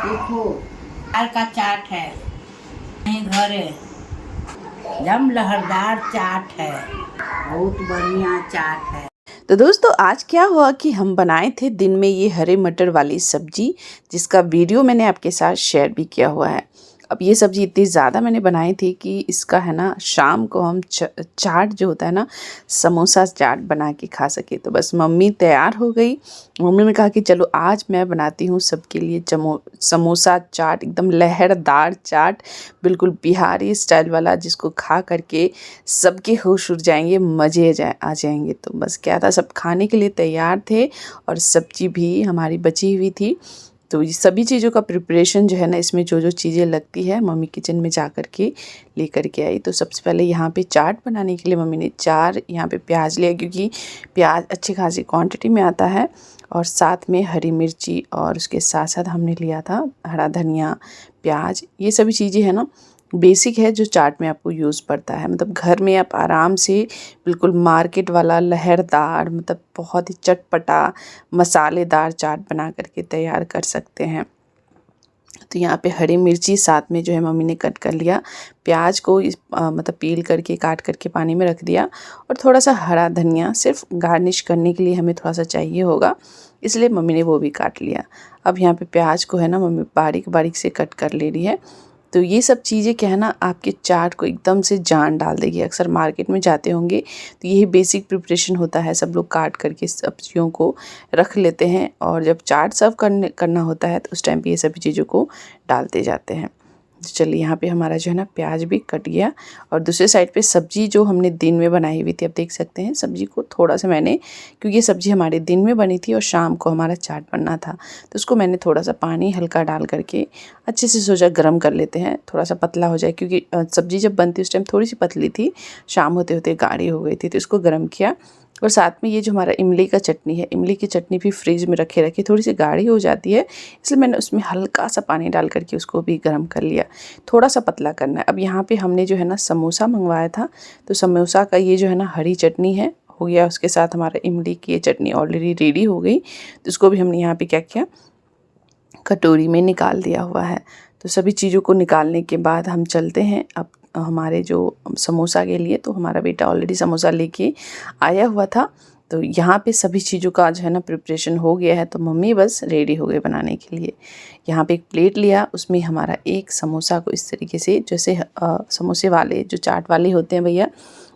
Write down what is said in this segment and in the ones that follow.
देखो चार का चाट है, नहीं घर है, एकदम लहरदार चाट है, बहुत बढ़िया चाट है। तो दोस्तों आज क्या हुआ कि हम बनाए थे दिन में ये हरे मटर वाली सब्जी, जिसका वीडियो मैंने आपके साथ शेयर भी किया हुआ है। अब ये सब्जी इतनी ज़्यादा मैंने बनाई थी कि इसका है ना शाम को हम चाट जो होता है ना, समोसा चाट बना के खा सके। तो बस मम्मी तैयार हो गई। मम्मी ने कहा कि चलो आज मैं बनाती हूँ सबके लिए समोसा चाट, एकदम लहरदार चाट, बिल्कुल बिहारी स्टाइल वाला, जिसको खा करके सबके होश उड़ जाएंगे, मज़े आ जाएंगे। तो बस क्या था, सब खाने के लिए तैयार थे और सब्जी भी हमारी बची हुई थी। तो ये सभी चीज़ों का प्रिपरेशन जो है ना, इसमें जो जो चीज़ें लगती है मम्मी किचन में जा कर के लेकर के आई। तो सबसे पहले यहाँ पे चाट बनाने के लिए मम्मी ने 4 यहाँ पे प्याज लिया, क्योंकि प्याज अच्छी खासी क्वांटिटी में आता है, और साथ में हरी मिर्ची, और उसके साथ साथ हमने लिया था हरा धनिया, प्याज। ये सभी चीज़ें है ना बेसिक है जो चाट में आपको यूज़ पड़ता है। मतलब घर में आप आराम से बिल्कुल मार्केट वाला लहरदार, मतलब बहुत ही चटपटा मसालेदार चाट बना करके तैयार कर सकते हैं। तो यहाँ पे हरी मिर्ची साथ में जो है मम्मी ने कट कर लिया, प्याज को मतलब पील करके काट करके पानी में रख दिया, और थोड़ा सा हरा धनिया सिर्फ गार्निश करने के लिए हमें थोड़ा सा चाहिए होगा, इसलिए मम्मी ने वो भी काट लिया। अब यहाँ पे प्याज को है ना मम्मी बारीक बारीक से कट कर ले रही है। तो ये सब चीज़ें क्या है ना, आपके चाट को एकदम से जान डाल देगी। अक्सर मार्केट में जाते होंगे तो यही बेसिक प्रिपरेशन होता है, सब लोग काट करके सब्जियों को रख लेते हैं, और जब चाट सर्व करना होता है तो उस टाइम पे ये सभी चीज़ों को डालते जाते हैं। तो चलिए यहाँ पे हमारा जो है ना प्याज भी कट गया, और दूसरे साइड पे सब्ज़ी जो हमने दिन में बनाई हुई थी, अब देख सकते हैं सब्ज़ी को थोड़ा सा मैंने, क्योंकि ये सब्ज़ी हमारे दिन में बनी थी और शाम को हमारा चाट बनना था, तो उसको मैंने थोड़ा सा पानी हल्का डाल करके अच्छे से सोचा गर्म कर लेते हैं, थोड़ा सा पतला हो जाए, क्योंकि सब्ज़ी जब बनती उस टाइम थोड़ी सी पतली थी, शाम होते होते गाढ़ी हो गई थी, तो इसको गर्म किया। और साथ में ये जो हमारा इमली का चटनी है, इमली की चटनी भी फ्रिज में रखे रखे थोड़ी सी गाढ़ी हो जाती है, इसलिए मैंने उसमें हल्का सा पानी डाल करके उसको भी गर्म कर लिया, थोड़ा सा पतला करना है। अब यहाँ पे हमने जो है ना समोसा मंगवाया था, तो समोसा का ये जो है ना हरी चटनी है हो गया, उसके साथ हमारा इमली की ये चटनी ऑलरेडी रेडी हो गई, तो इसको भी हमने यहाँ पे क्या किया, कटोरी में निकाल दिया हुआ है। तो सभी चीज़ों को निकालने के बाद हम चलते हैं अब हमारे जो समोसा के लिए। तो हमारा बेटा ऑलरेडी समोसा लेके आया हुआ था, तो यहाँ पे सभी चीज़ों का जो है ना प्रिपरेशन हो गया है, तो मम्मी बस रेडी हो गए बनाने के लिए। यहाँ पे एक प्लेट लिया, उसमें हमारा एक समोसा को इस तरीके से, जैसे समोसे वाले जो चाट वाले होते हैं भैया,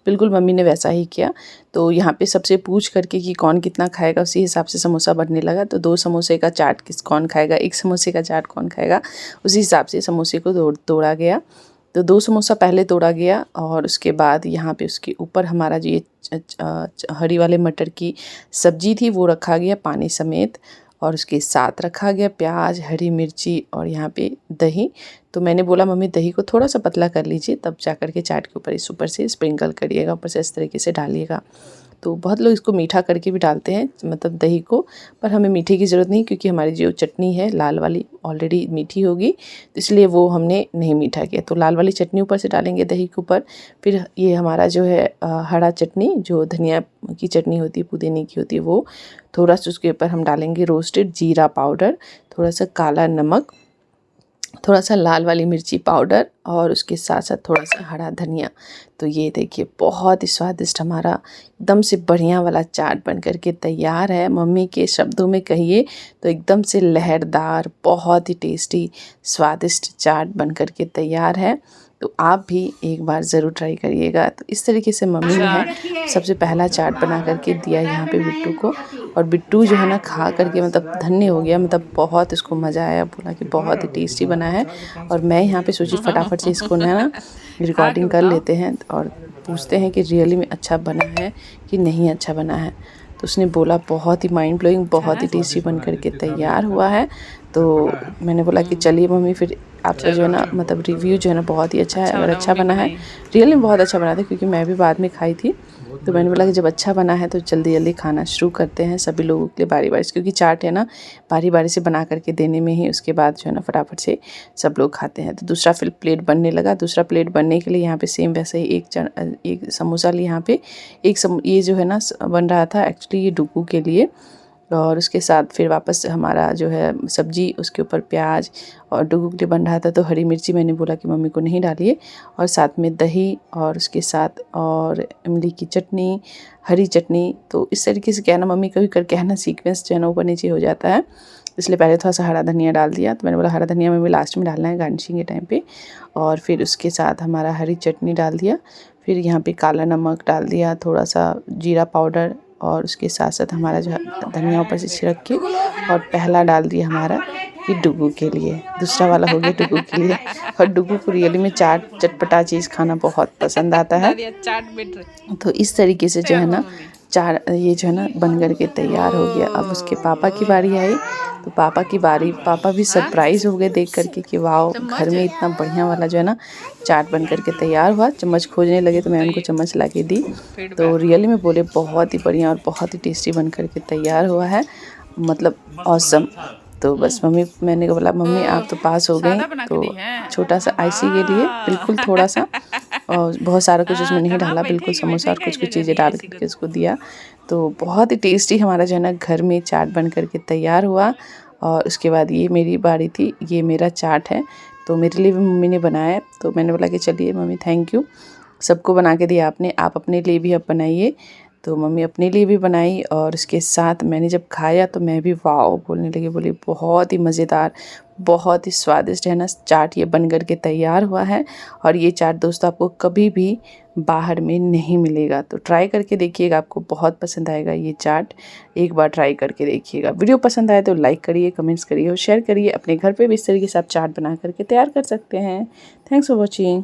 बिल्कुल मम्मी ने वैसा ही किया। तो यहाँ पे सबसे पूछ करके कि कौन कितना खाएगा, उसी हिसाब से समोसा बनने लगा। तो 2 समोसे का चाट कौन खाएगा, 1 समोसे का चाट कौन खाएगा, उसी हिसाब से समोसे को तोड़ा गया। तो 2 समोसा पहले तोड़ा गया, और उसके बाद यहाँ पे उसके ऊपर हमारा जो ये हरी वाले मटर की सब्जी थी वो रखा गया पानी समेत, और उसके साथ रखा गया प्याज, हरी मिर्ची, और यहाँ पे दही। तो मैंने बोला मम्मी दही को थोड़ा सा पतला कर लीजिए, तब जा कर के चाट के ऊपर ऊपर से स्प्रिंकल करिएगा, ऊपर से इस तरीके से डालिएगा। तो बहुत लोग इसको मीठा करके भी डालते हैं, मतलब दही को, पर हमें मीठे की ज़रूरत नहीं, क्योंकि हमारी जो चटनी है लाल वाली ऑलरेडी मीठी होगी, तो इसलिए वो हमने नहीं मीठा किया। तो लाल वाली चटनी ऊपर से डालेंगे दही के ऊपर। फिर ये हमारा जो है हरा चटनी, जो धनिया की चटनी होती है, पुदीने की होती है, वो थोड़ा सा उसके ऊपर हम डालेंगे रोस्टेड जीरा पाउडर, थोड़ा सा काला नमक, थोड़ा सा लाल वाली मिर्ची पाउडर, और उसके साथ साथ थोड़ा सा हरा धनिया। तो ये देखिए बहुत ही स्वादिष्ट हमारा एकदम से बढ़िया वाला चाट बन कर के तैयार है। मम्मी के शब्दों में कहिए तो एकदम से लहरदार, बहुत ही टेस्टी स्वादिष्ट चाट बन कर के तैयार है। तो आप भी एक बार ज़रूर ट्राई करिएगा। तो इस तरीके से मम्मी ने है सबसे पहला चाट बना करके दिया यहाँ पे बिट्टू को, और बिट्टू जो है ना खा करके मतलब धन्य हो गया, मतलब बहुत इसको मज़ा आया, बोला कि बहुत ही टेस्टी बना है। और मैं यहाँ पे सोची फटाफट से इसको ना रिकॉर्डिंग कर लेते हैं और पूछते हैं कि रियली में अच्छा बना है कि नहीं अच्छा बना है। तो उसने बोला बहुत ही माइंड ब्लोइंग, बहुत ही टेस्टी बन करके तैयार हुआ है। तो मैंने बोला कि चलिए मम्मी फिर आपका जो है ना मतलब रिव्यू जो है ना बहुत ही अच्छा है, अगर अच्छा बना है, रियली में बहुत अच्छा बना था, क्योंकि मैं भी बाद में खाई थी। तो मैंने बोला कि जब अच्छा बना है तो जल्दी जल्दी खाना शुरू करते हैं सभी लोगों के लिए बारी बारी से, क्योंकि चाट है ना बारी बारी से बना करके देने में ही उसके बाद जो है ना फटाफट से सब लोग खाते हैं। तो दूसरा फिर प्लेट बनने लगा। दूसरा प्लेट बनने के लिए यहाँ पे सेम वैसे ही एक समोसा लिए यहाँ पे ये जो है ना बन रहा था एक्चुअली ये डुगू के लिए, और उसके साथ फिर वापस हमारा जो है सब्जी, उसके ऊपर प्याज, और डुगू के लिए बन रहा था तो हरी मिर्ची मैंने बोला कि मम्मी को नहीं डालिए, और साथ में दही, और उसके साथ और इमली की चटनी, हरी चटनी। तो इस तरीके से क्या है ना, मम्मी कभी करके है ना सीक्वेंस जो है ना ऊपर नीचे हो जाता है, इसलिए पहले थोड़ा सा हरा धनिया डाल दिया। तो मैंने बोला हरा धनिया में भी लास्ट में डालना है गार्निशिंग के टाइम पे। और फिर उसके साथ हमारा हरी चटनी डाल दिया, फिर यहाँ पे काला नमक डाल दिया, थोड़ा सा जीरा पाउडर, और उसके साथ साथ हमारा जो धनिया ऊपर से छिड़क के, और पहला डाल दिया हमारा कि डुगू के लिए, दूसरा वाला हो गया डुगू के लिए। और डुगू को रियली में चाट चटपटा चीज़ खाना बहुत पसंद आता है। तो इस तरीके से जो है ना ये जो है ना बन कर के तैयार हो गया। अब उसके पापा की बारी आई, तो पापा भी सरप्राइज़ हो गए देख करके कि वाह, घर में इतना बढ़िया वाला जो है ना चाट बन कर के तैयार हुआ। चम्मच खोजने लगे तो मैं उनको चम्मच ला के दी। तो रियली में बोले बहुत ही बढ़िया और बहुत ही टेस्टी बन कर के तैयार हुआ है, मतलब ऑसम। तो बस मैंने बोला मम्मी आप तो पास हो गई, तो छोटा सा आईसी के लिए बिल्कुल थोड़ा सा, और बहुत सारा कुछ उसमें नहीं डाला, बिल्कुल समोसा और कुछ चीज़ें डाल करके उसको दिया। तो बहुत ही टेस्टी हमारा जो है ना घर में चाट बन करके तैयार हुआ। और उसके बाद ये मेरी बारी थी, ये मेरा चाट है, तो मेरे लिए भी मम्मी ने बनाया। तो मैंने बोला कि चलिए मम्मी थैंक यू, सबको बना के दिया आपने, आप अपने लिए भी अब बनाइए। तो मम्मी अपने लिए भी बनाई, और उसके साथ मैंने जब खाया तो मैं भी वाओ बोलने लगी, बोली बहुत ही मज़ेदार, बहुत ही स्वादिष्ट है ना चाट ये बन कर के तैयार हुआ है। और ये चाट दोस्तों आपको कभी भी बाहर में नहीं मिलेगा, तो ट्राई करके देखिएगा, आपको बहुत पसंद आएगा ये चाट, एक बार ट्राई करके देखिएगा। वीडियो पसंद आए तो लाइक करिए, कमेंट्स करिए और शेयर करिए। अपने घर पे भी इस तरीके से आप चाट बना करके तैयार कर सकते हैं। Thanks for watching.